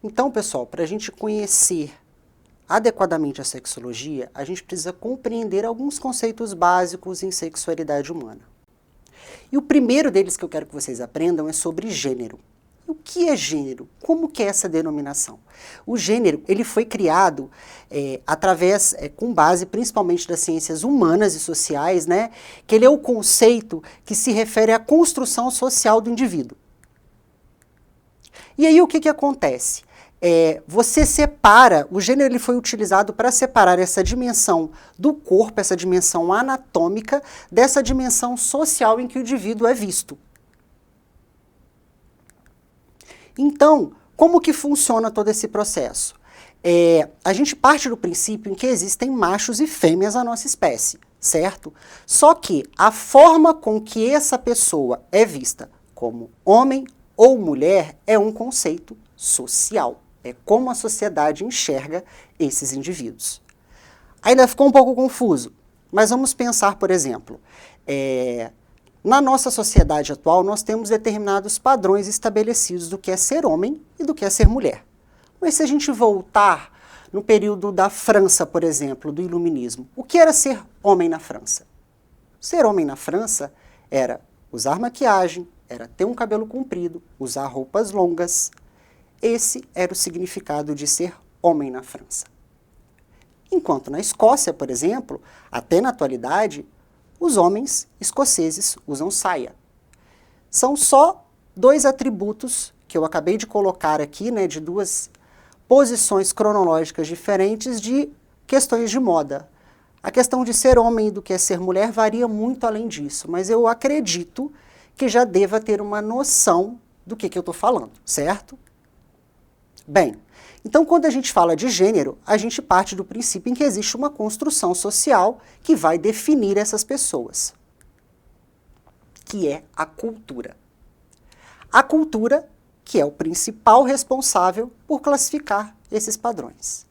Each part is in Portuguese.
Então, pessoal, para a gente conhecer adequadamente a sexologia, a gente precisa compreender alguns conceitos básicos em sexualidade humana. E o primeiro deles que eu quero que vocês aprendam é sobre gênero. O que é gênero? Como que é essa denominação? O gênero, ele foi criado com base principalmente das ciências humanas e sociais, né? Que ele é o conceito que se refere à construção social do indivíduo. E aí o que que acontece? Você separa, o gênero ele foi utilizado para separar essa dimensão do corpo, essa dimensão anatômica, dessa dimensão social em que o indivíduo é visto. Então, como que funciona todo esse processo? A gente parte do princípio em que existem machos e fêmeas na nossa espécie, certo? Só que a forma com que essa pessoa é vista como homem ou mulher é um conceito social. É como a sociedade enxerga esses indivíduos. Ainda ficou um pouco confuso, mas vamos pensar, por exemplo, na nossa sociedade atual nós temos determinados padrões estabelecidos do que é ser homem e do que é ser mulher. Mas se a gente voltar no período da França, por exemplo, do Iluminismo, o que era ser homem na França? Ser homem na França era usar maquiagem, era ter um cabelo comprido, usar roupas longas. Esse era o significado de ser homem na França. Enquanto na Escócia, por exemplo, até na atualidade, os homens escoceses usam saia. São só dois atributos que eu acabei de colocar aqui, né, de duas posições cronológicas diferentes de questões de moda. A questão de ser homem e do que é ser mulher varia muito além disso, mas eu acredito que já deva ter uma noção do que eu estou falando, certo? Bem, então quando a gente fala de gênero, a gente parte do princípio em que existe uma construção social que vai definir essas pessoas, que é a cultura. A cultura, que é o principal responsável por classificar esses padrões.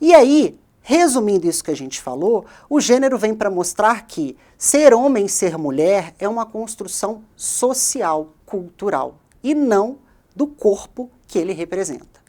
E aí, resumindo isso que a gente falou, o gênero vem para mostrar que ser homem e ser mulher é uma construção social, cultural, e não do corpo que ele representa.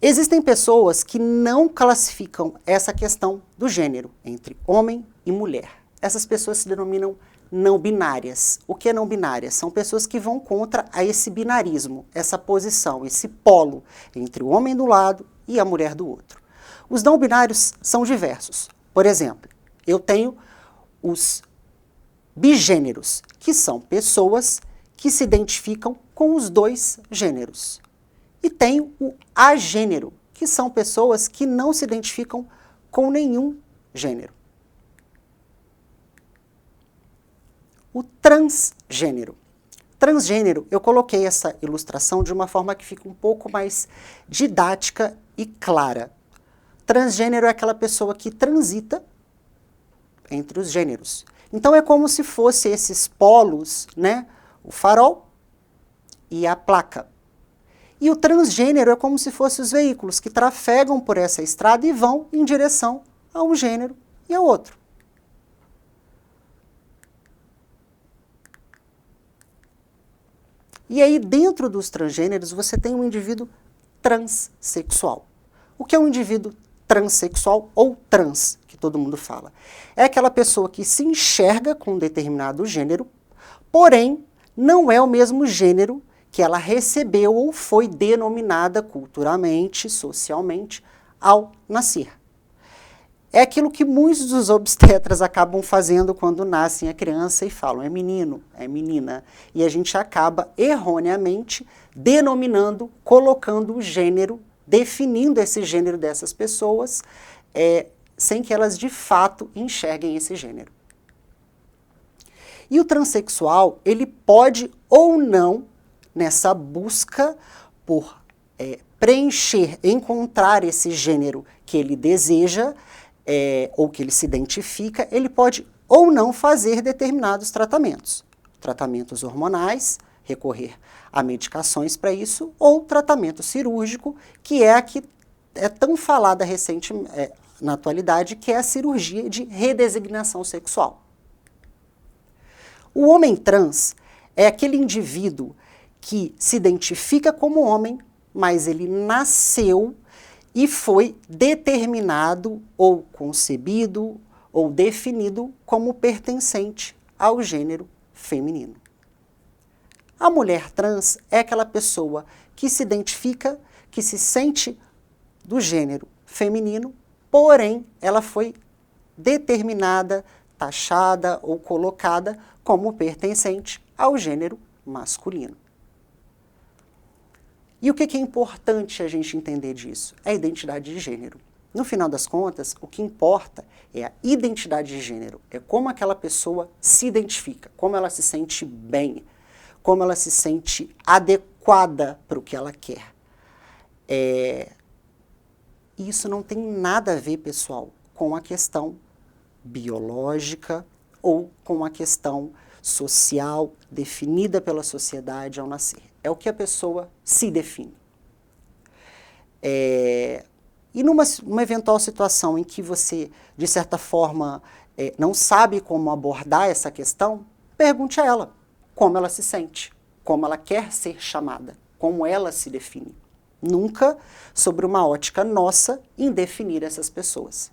Existem pessoas que não classificam essa questão do gênero entre homem e mulher. Essas pessoas se denominam não binárias. O que é não binárias? São pessoas que vão contra esse binarismo, essa posição, esse polo entre o homem do lado e a mulher do outro. Os não binários são diversos. Por exemplo, eu tenho os bigêneros, que são pessoas que se identificam com os dois gêneros. E tenho o agênero, que são pessoas que não se identificam com nenhum gênero. O transgênero. Transgênero, eu coloquei essa ilustração de uma forma que fica um pouco mais didática e clara. Transgênero é aquela pessoa que transita entre os gêneros. Então é como se fosse esses polos, né? O farol e a placa. E o transgênero é como se fossem os veículos que trafegam por essa estrada e vão em direção a um gênero e ao outro. E aí, dentro dos transgêneros, você tem um indivíduo transexual. O que é um indivíduo transexual ou trans, que todo mundo fala? É aquela pessoa que se enxerga com um determinado gênero, porém, não é o mesmo gênero que ela recebeu ou foi denominada culturalmente, socialmente, ao nascer. É aquilo que muitos dos obstetras acabam fazendo quando nascem a criança e falam, é menino, é menina. E a gente acaba erroneamente denominando, colocando o gênero, definindo esse gênero dessas pessoas, sem que elas de fato enxerguem esse gênero. E o transexual, ele pode ou não, nessa busca por preencher, encontrar esse gênero que ele deseja, ou que ele se identifica, ele pode ou não fazer determinados tratamentos. Tratamentos hormonais, recorrer a medicações para isso, ou tratamento cirúrgico, que é a que é tão falada na atualidade, que é a cirurgia de redesignação sexual. O homem trans é aquele indivíduo que se identifica como homem, mas ele nasceu e foi determinado ou concebido ou definido como pertencente ao gênero feminino. A mulher trans é aquela pessoa que se identifica, que se sente do gênero feminino, porém ela foi determinada, taxada ou colocada como pertencente ao gênero masculino. E o que é importante a gente entender disso? É a identidade de gênero. No final das contas, o que importa é a identidade de gênero, é como aquela pessoa se identifica, como ela se sente bem, como ela se sente adequada para o que ela quer. Isso não tem nada a ver, pessoal, com a questão biológica ou com a questão social definida pela sociedade ao nascer. É o que a pessoa se define. E numa eventual situação em que você, de certa forma, não sabe como abordar essa questão, pergunte a ela como ela se sente, como ela quer ser chamada, como ela se define. Nunca sobre uma ótica nossa em definir essas pessoas.